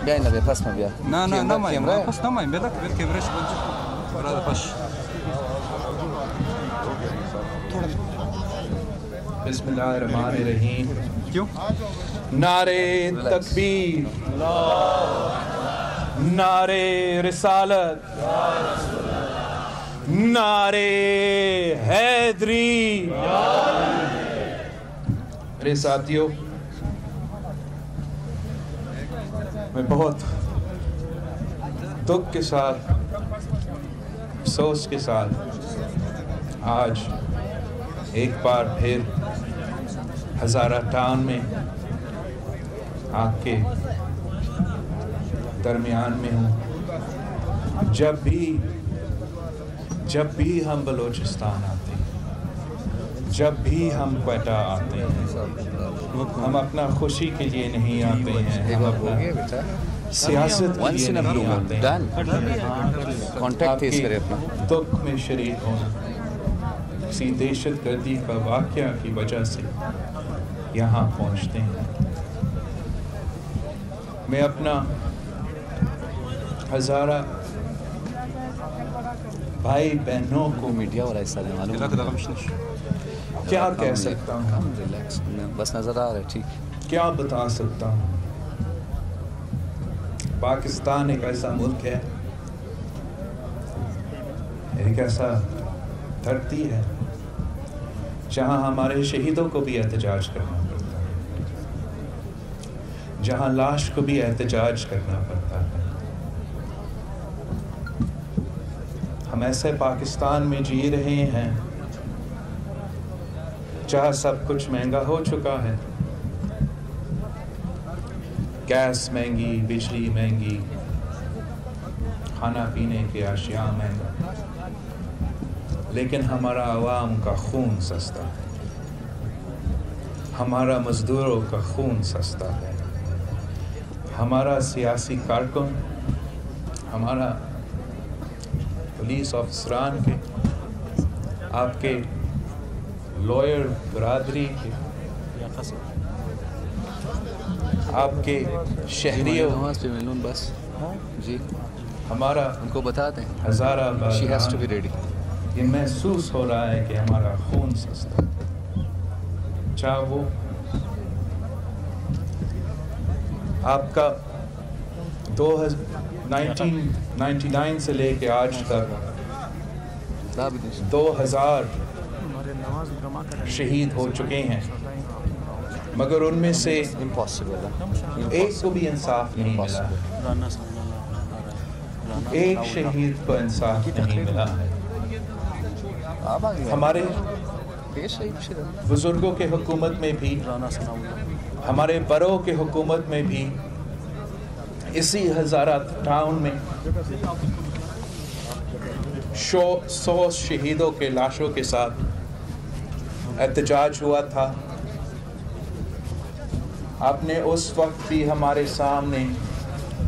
Bine, la de pas mă bia. Na mai, pas na mai, beda că vrei să văd. Brada pas. बिस्मिल्लाहिर्रहमानिर्रहीम। क्यों? नारे तकबीर, नारे रिसालत, नारे हैदरी। मेरे साथियों, मैं बहुत दुख के साथ, अफसोस के साथ आज एक बार फिर हज़ारा टाउन में आपके दरमियान में हूँ। जब भी हम बलूचिस्तान आते हैं, जब भी हम क्वेटा आते हैं, हम अपना खुशी के लिए नहीं आते हैं, हम अपना सियासत के लिए नहीं आते हैं, आपके दुख में शरीक होना, किसी दहशत गर्दी का वाक़या की वजह से यहाँ पहुँचते हैं। मैं अपना हज़ारा भाई बहनों को मीडिया वाला हिस्सा है मालूम क्या कह सकता हूँ, रिलैक्स बस नजर आ रहा है ठीक। क्या बता सकता हूँ। पाकिस्तान एक ऐसा मुल्क है, एक ऐसा धरती है जहाँ हमारे शहीदों को भी एहतजाज करना पड़ता है, जहाँ लाश को भी एहतजाज करना पड़ता है। हम ऐसे पाकिस्तान में जी रहे हैं जहाँ सब कुछ महंगा हो चुका है, गैस महंगी, बिजली महंगी, खाना पीने के अशिया महंगा, लेकिन हमारा आवाम का खून सस्ता है, हमारा मजदूरों का खून सस्ता है, हमारा सियासी कारकुन, हमारा पुलिस ऑफिसरान के, आपके लॉयर बरादरी के, आपके शहरियों, बस जी हमारा उनको बता दें Hazara she has to be ready. ये महसूस हो रहा है कि हमारा खून सस्ता है। चाहे वो आपका 1999 से लेके आज तक 2000 शहीद हो चुके हैं, मगर उनमें से इम्पॉसिबल एक को भी इंसाफ नहीं मिला, एक शहीद को इंसाफ नहीं मिला है। हमारे बुजुर्गों के हुकूमत में भी, हमारे बड़ों के हुकूमत में भी, इसी हज़ारा टाउन में 100 शहीदों के लाशों के साथ एहतजाज हुआ था। आपने उस वक्त भी हमारे सामने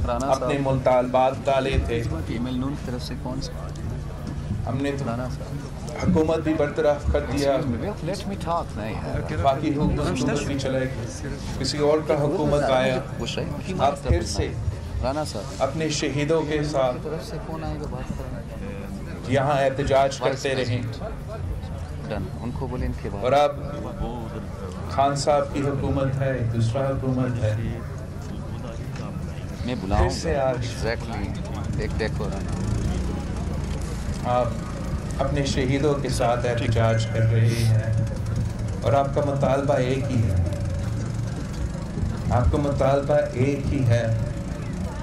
अपने मुतालबात डाले थे। हमने तो हुकूमत भी बरतरफ कर दिया, बाकी हुकूमत भी चले गई, किसी और का हुकूमत आया, आप फिर से अपने शहीदों के साथ यहाँ एहतजाज करते रहें। उनको बोले इनके बाद और अब खान साहब की हुकूमत है, दूसरा हुकूमत है, मैं बुलाऊं से आज एग्जैक्टली एक देखो आप अपने शहीदों के साथ एहतजाज कर रहे हैं और आपका मुतालबा एक ही है, आपका मुतालबा एक ही है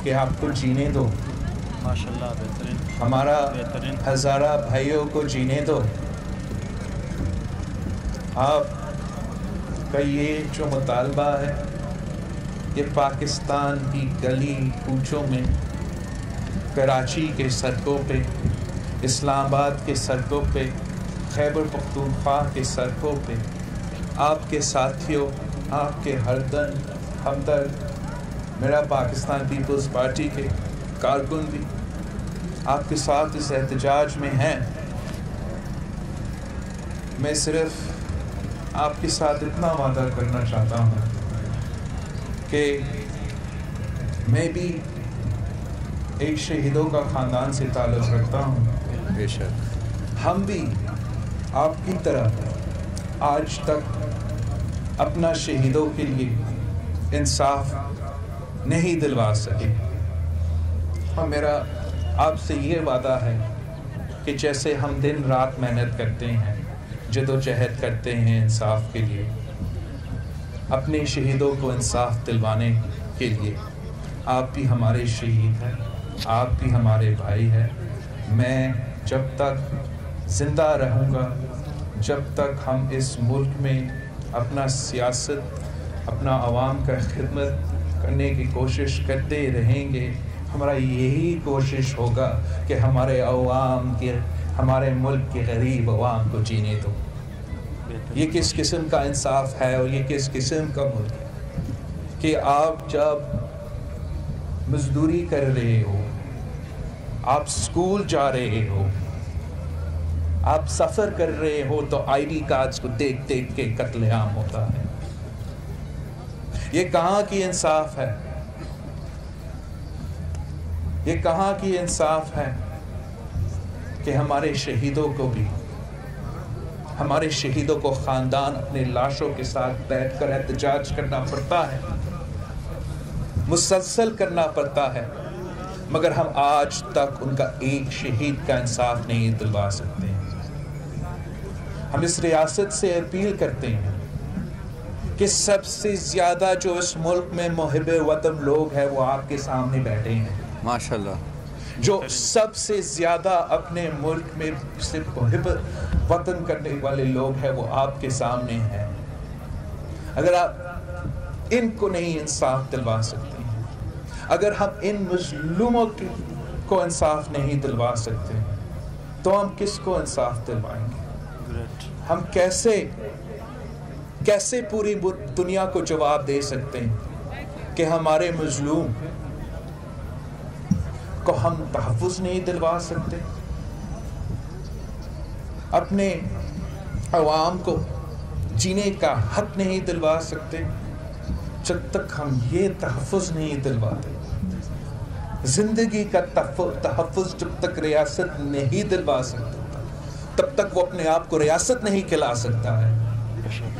कि आपको जीने दो, माशाल्लाह बेहतरीन, हमारा हज़ारा भाइयों को जीने दो। आपका ये जो मुतालबा है, ये पाकिस्तान की गली कूचों में, कराची के सड़कों पे, इस्लामाबाद के सड़कों पे, खैबर पख्तूनख्वा के सड़कों पे, आपके साथियों, आपके हमदर्द, मेरा पाकिस्तान पीपल्स पार्टी के कारकुन भी आपके साथ इस एहतजाज में हैं। मैं सिर्फ आपके साथ इतना वादा करना चाहता हूँ कि میں بھی ایک شہیدوں کا خاندان سے تعلق رکھتا ہوں. بے شک. ہم بھی آپ کی طرح آج تک اپنا شہیدوں کے لیے انصاف نہیں دلوا سکے. اور میرا آپ سے یہ وعدہ ہے کہ جیسے ہم دن رات محنت کرتے ہیں، جد و جہد کرتے ہیں انصاف کے لیے، اپنے شہیدوں کو انصاف دلوانے کے لیے، آپ بھی ہمارے شہید ہیں، آپ بھی ہمارے بھائی ہیں. میں جب تک زندہ رہوں گا، جب تک ہم اس ملک میں اپنا سیاست، اپنا عوام کا خدمت کرنے کی کوشش کرتے رہیں گے، ہمارا یہی کوشش ہوگا کہ ہمارے عوام کے، ہمارے ملک کے غریب عوام کو جینے دو. یہ کس قسم کا انصاف ہے اور یہ کس قسم کا ملک ہے کہ آپ جب مزدوری کر رہے ہو، آپ سکول جا رہے ہو، آپ سفر کر رہے ہو تو آئی ڈی کارڈز کو دیکھ دیکھ کے قتل عام ہوتا ہے. یہ کہاں کی انصاف ہے؟ یہ کہاں کی انصاف ہے کہ ہمارے شہیدوں کو بھی، ہمارے شہیدوں کو خاندان اپنے لاشوں کے ساتھ بیٹھ کر احتجاج کرنا پڑتا ہے، مسلسل کرنا پڑتا ہے، مگر ہم آج تک ان کا ایک شہید کا انصاف نہیں دلوا سکتے. ہم اس ریاست سے اپیل کرتے ہیں کہ سب سے زیادہ جو اس ملک میں محب وطن لوگ ہیں وہ آپ کے سامنے بیٹھے ہیں. ماشاءاللہ. جو سب سے زیادہ اپنے ملک میں سے محب وطن کرنے والے لوگ ہیں وہ آپ کے سامنے ہیں. اگر آپ ان کو نہیں انصاف دلوا سکتے ہیں، اگر ہم ان مظلوموں کو انصاف نہیں دلوا سکتے، تو ہم کس کو انصاف دلوائیں گے؟ ہم کیسے پوری دنیا کو جواب دے سکتے ہیں کہ ہمارے مظلوم کو ہم تحفظ نہیں دلوا سکتے، اپنے عوام کو جینے کا حق نہیں دلوا سکتے؟ جب تک ہم یہ تحفظ نہیں دلواتے، زندگی کا تحفظ جب تک ریاست نہیں دلوا سکتا، تب تک وہ اپنے آپ کو ریاست نہیں کھلا سکتا ہے.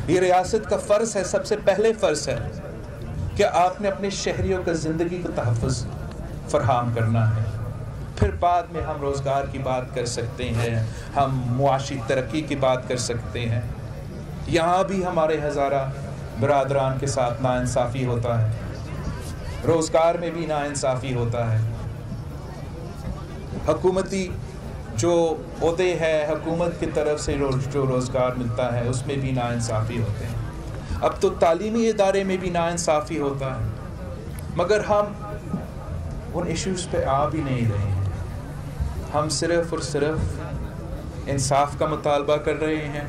یہ ریاست کا فرض ہے، سب سے پہلے فرض ہے کہ آپ نے اپنے شہریوں کا زندگی کو تحفظ فراہم کرنا ہے. پھر بعد میں ہم روزگار کی بات کر سکتے ہیں، ہم معاشی ترقی کی بات کر سکتے ہیں. یہاں بھی ہمارے ہزارہ برادران کے ساتھ ناانصافی ہوتا ہے، روزگار میں بھی ناانصافی ہوتا ہے. حکومتی جو عہدے ہے، حکومت کی طرف سے جو روزگار ملتا ہے، اس میں بھی ناانصافی ہوتے ہیں. اب تو تعلیمی ادارے میں بھی ناانصافی ہوتا ہے، مگر ہم ان ایشوز پہ آ بھی نہیں رہے ہیں. ہم صرف اور صرف انصاف کا مطالبہ کر رہے ہیں،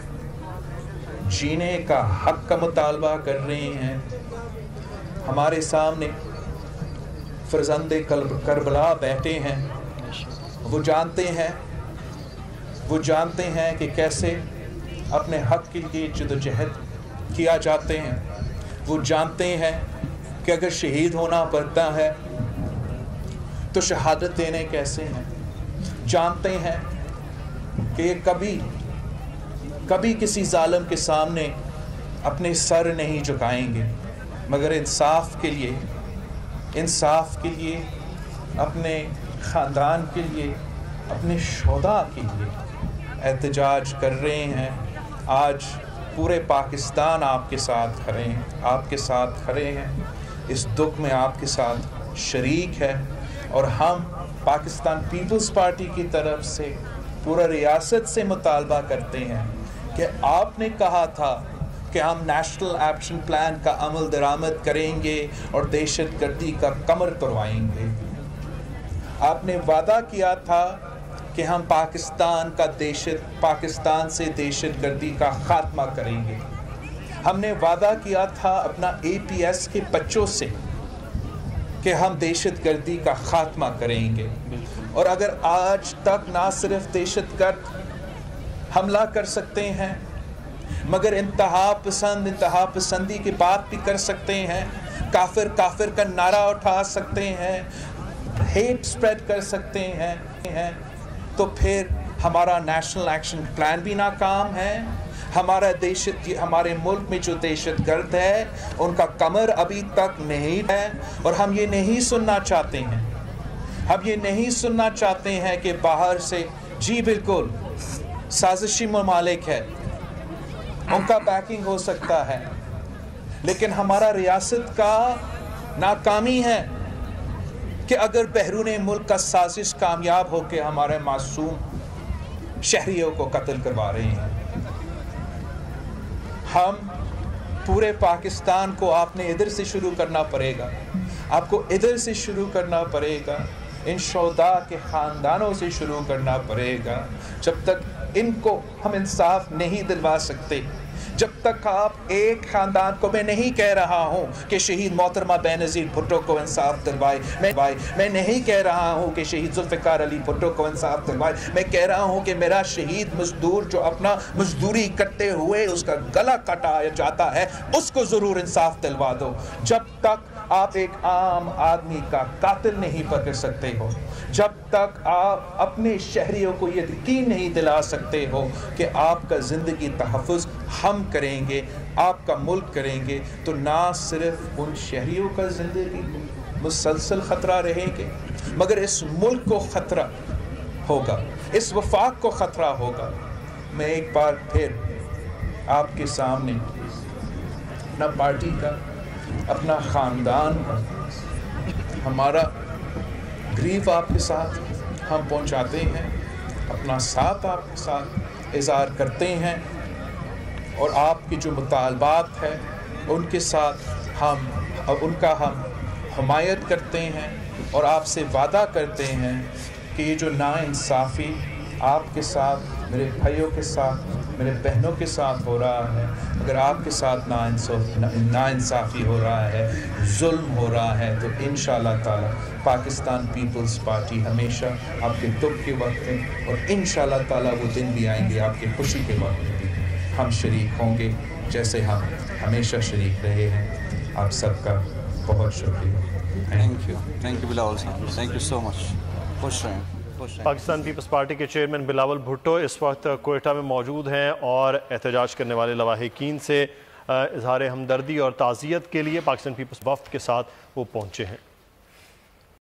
جینے کا حق کا مطالبہ کر رہے ہیں. ہمارے سامنے فرزند کربلا بیٹھے ہیں، وہ جانتے ہیں کہ کیسے اپنے حق کے لیے جدوجہد کیا جاتے ہیں. وہ جانتے ہیں کہ اگر شہید ہونا پڑتا ہے تو شہادت دینے کیسے ہیں. جانتے ہیں کہ یہ کبھی کسی ظالم کے سامنے اپنے سر نہیں جھکائیں گے، مگر انصاف کے لیے اپنے خاندان کے لیے، اپنے شہداء کے لیے احتجاج کر رہے ہیں. آج پورے پاکستان آپ کے ساتھ کھڑے ہیں، اس دکھ میں آپ کے ساتھ شریک ہے. اور ہم پاکستان پیپلز پارٹی کی طرف سے پورا ریاست سے مطالبہ کرتے ہیں کہ آپ نے کہا تھا کہ ہم نیشنل ایکشن پلان کا عمل درآمد کریں گے اور دہشت گردی کا کمر توڑوائیں گے. آپ نے وعدہ کیا تھا کہ ہم پاکستان سے دہشت گردی کا خاتمہ کریں گے. ہم نے وعدہ کیا تھا اپنا APS کے بچوں سے کہ ہم دہشت گردی کا خاتمہ کریں گے. اور اگر آج تک نہ صرف دہشت گرد حملہ کر سکتے ہیں، مگر انتہا پسندی کی بات بھی کر سکتے ہیں، काफिर काफिर का नारा उठा सकते हैं, हेट स्प्रेड कर सकते हैं, तो फिर हमारा नेशनल एक्शन प्लान भी नाकाम है। हमारे मुल्क में जो दहशतगर्द है उनका कमर अभी तक नहीं है, और हम ये नहीं सुनना चाहते हैं। हम ये नहीं सुनना चाहते हैं कि बाहर से, जी बिल्कुल साजिशी ममालिक है, उनका बैकिंग हो सकता है, लेकिन हमारा रियासत का नाकामी है कि अगर बैरून मुल्क का साजिश कामयाब होकर हमारे मासूम शहरियों को कत्ल करवा रहे हैं। हम पूरे पाकिस्तान को, आपने इधर से शुरू करना पड़ेगा, आपको इधर से शुरू करना पड़ेगा, इन शोहदा के ख़ानदानों से शुरू करना पड़ेगा। जब तक इनको हम इंसाफ नहीं दिलवा सकते, जब तक आप एक ख़ानदान को, मैं नहीं कह रहा हूँ कि शहीद मोहतरमा बेनज़ीर भुट्टो को इंसाफ दिलवाए, मैं नहीं कह रहा हूँ कि शहीद जुल्फ़िकार अली भुट्टो को इंसाफ दिलवाए, मैं कह रहा हूँ कि मेरा शहीद मजदूर जो अपना मजदूरी करते हुए उसका गला काटा जाता है, उसको ज़रूर इंसाफ दिलवा दो। जब तक आप एक आम आदमी का कातिल नहीं पकड़ सकते हो, जब तक आप अपने शहरियों को ये यकीन नहीं दिला सकते हो कि आपका ज़िंदगी तहफ़्फ़ुज़ हम करेंगे, आपका मुल्क करेंगे, तो ना सिर्फ उन शहरियों का ज़िंदगी मुसलसल ख़तरा रहेंगे, मगर इस मुल्क को ख़तरा होगा, इस वफाक को ख़तरा होगा। मैं एक बार फिर आपके सामने अपना पार्टी का, अपना ख़ानदान का, हमारा ग्रीफ आपके साथ हम पहुंचाते हैं, अपना साथ आपके साथ इज़हार करते हैं, और आपकी जो मुतालबात है उनके साथ उनका हम हमायत करते हैं, और आपसे वादा करते हैं कि ये जो नाइंसाफ़ी आपके साथ, मेरे भाइयों के साथ, मेरे बहनों के साथ हो रहा है, अगर आपके साथ नाइंसाफ़ी हो रहा है, जुल्म हो रहा है, तो इंशाअल्लाह ताला पाकिस्तान पीपल्स पार्टी हमेशा आपके दुख के वक्त में, और इंशाअल्लाह ताला वो दिन भी आएंगे आपके खुशी के वक्त में भी हम शरीक होंगे, जैसे हम हमेशा शरीक रहे हैं। आप सबका बहुत शुक्रिया। थैंक यू बिलावल साहब, थैंक यू सो मच। खुश रहें। पाकिस्तान पीपल्स पार्टी के चेयरमैन बिलावल भुट्टो इस वक्त कोयटा में मौजूद हैं, और एहतजाज करने वाले लवाहिकीन से इजहार हमदर्दी और ताज़ियत के लिए पाकिस्तान पीपल्स वफ़द के साथ वो पहुँचे हैं।